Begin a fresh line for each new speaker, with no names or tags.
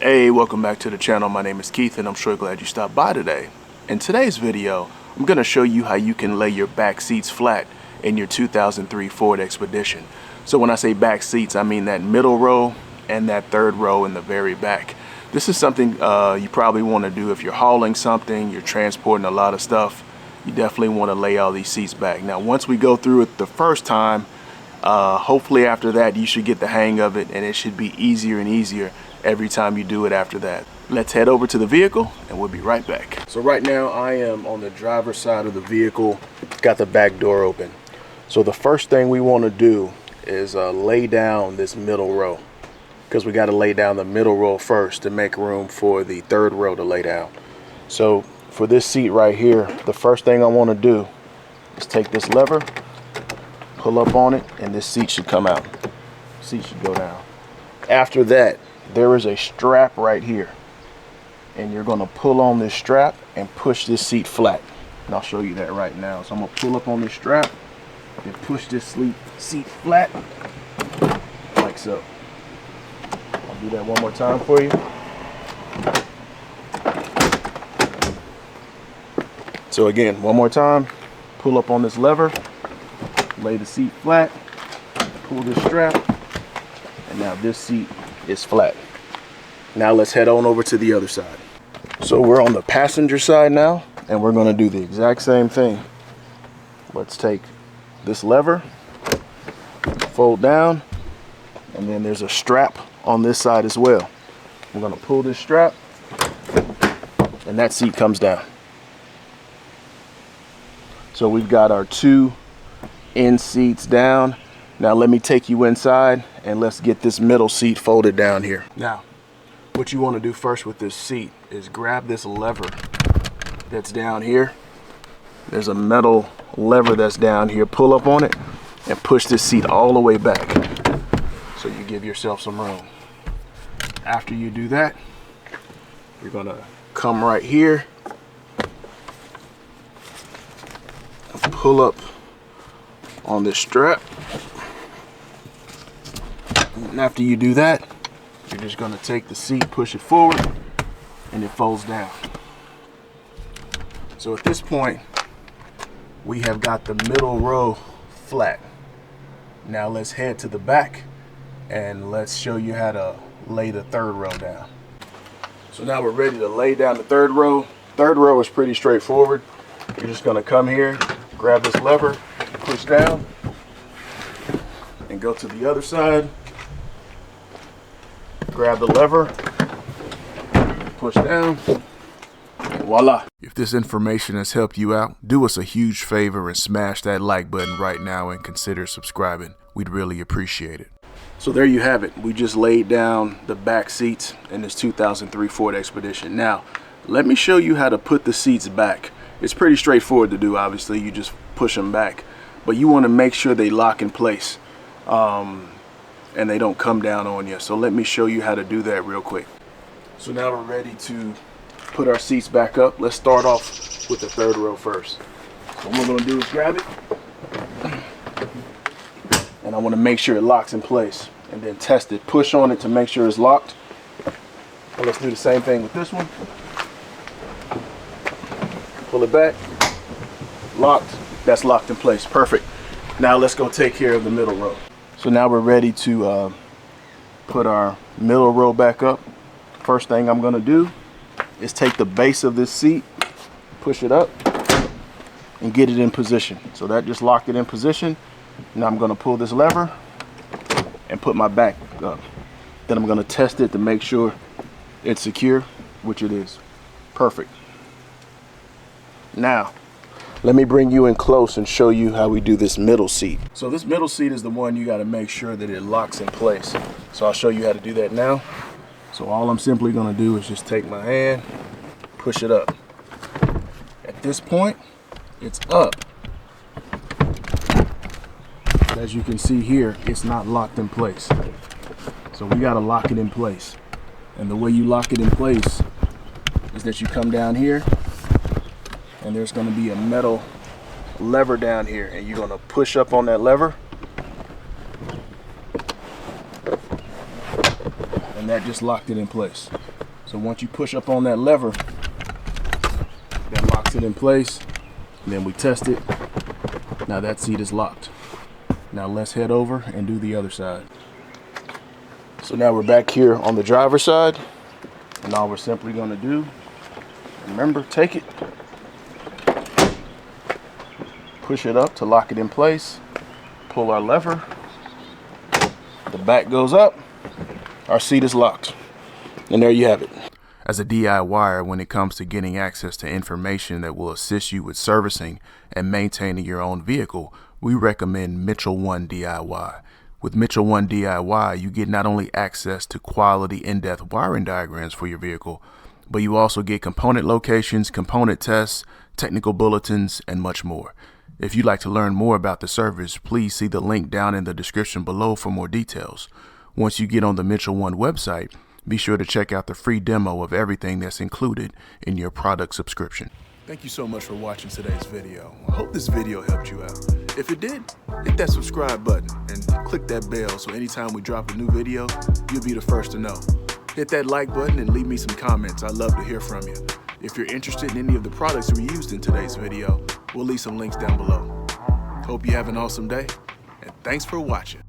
Hey, welcome back to the channel. My name is Keith and I'm sure glad you stopped by today. In today's video, I'm going to show you how you can lay your back seats flat in your 2003 Ford Expedition. So when I say back seats, I mean that middle row and that third row in the very back. This is something you probably want to do if you're hauling something, you're transporting a lot of stuff. You definitely want to lay all these seats back. Now, once we go through it the first time, hopefully after that you should get the hang of it, and it should be easier and easier every time you do it after that. Let's head over to the vehicle and we'll be right back. So right now I am on the driver's side of the vehicle, got the back door open. So the first thing we want to do is lay down this middle row, because we got to lay down the middle row first to make room for the third row to lay down. So for this seat right here, the first thing I want to do is take this lever, pull up on it, and this seat should come out. Seat should go down. After that, there is a strap right here, and you're going to pull on this strap and push this seat flat. And I'll show you that right now. So I'm going to pull up on this strap and push this seat flat like so. I'll do that one more time for you. So again, one more time, pull up on this lever, lay the seat flat, pull this strap, and now this seat is flat. Now let's head on over to the other side. So we're on the passenger side now, and we're going to do the exact same thing. Let's take this lever, fold down, and then there's a strap on this side as well. We're going to pull this strap, and that seat comes down. So we've got our two end seats down. Now let me take you inside and let's get this middle seat folded down here. Now, what you want to do first with this seat is grab this lever that's down here. There's a metal lever that's down here. Pull up on it and push this seat all the way back so you give yourself some room. After you do that, you're going to come right here, pull up on this strap. And after you do that, you're just going to take the seat, push it forward, and it folds down. So at this point, we have got the middle row flat. Now let's head to the back and let's show you how to lay the third row down. So now we're ready to lay down the third row. Third row is pretty straightforward. You're just going to come here, grab this lever, push down, and go to the other side. Grab the lever, push down, and voila. If this information has helped you out, do us a huge favor and smash that like button right now and consider subscribing. We'd really appreciate it. So there you have it. We just laid down the back seats in this 2003 Ford Expedition. Now, let me show you how to put the seats back. It's pretty straightforward to do, obviously. You just push them back, but you want to make sure they lock in place. And they don't come down on you. So let me show you how to do that real quick. So now we're ready to put our seats back up. Let's start off with the third row first. So what we're going to do is grab it, and I want to make sure it locks in place, and then test it. Push on it to make sure it's locked. And let's do the same thing with this one. Pull it back, locked. That's locked in place. Perfect. Now let's go take care of the middle row. So now we're ready to put our middle row back up. First thing I'm going to do is take the base of this seat, push it up, and get it in position. So that just locked it in position. Now I'm going to pull this lever and put my back up. Then I'm going to test it to make sure it's secure, which it is. Perfect. Now, let me bring you in close and show you how we do this middle seat. So this middle seat is the one you got to make sure that it locks in place. So I'll show you how to do that now. So all I'm simply going to do is just take my hand, push it up. At this point, it's up. As you can see here, it's not locked in place. So we got to lock it in place. And the way you lock it in place is that you come down here, and there's going to be a metal lever down here, and you're going to push up on that lever, and that just locked it in place. So once you push up on that lever, that locks it in place. And then we test it. Now that seat is locked. Now let's head over and do the other side. So now we're back here on the driver's side. And all we're simply going to do, remember, take it, push it up to lock it in place, pull our lever, the back goes up, our seat is locked, and there you have it. As a DIYer, when it comes to getting access to information that will assist you with servicing and maintaining your own vehicle, we recommend Mitchell 1 DIY. With Mitchell 1 DIY, you get not only access to quality in-depth wiring diagrams for your vehicle, but you also get component locations, component tests, technical bulletins, and much more. If you'd like to learn more about the service, please see the link down in the description below for more details. Once you get on the Mitchell 1 website, be sure to check out the free demo of everything that's included in your product subscription. Thank you so much for watching today's video. I hope this video helped you out. If it did, hit that subscribe button and click that bell so anytime we drop a new video, you'll be the first to know. Hit that like button and leave me some comments. I'd love to hear from you. If you're interested in any of the products we used in today's video, we'll leave some links down below. Hope you have an awesome day, and thanks for watching.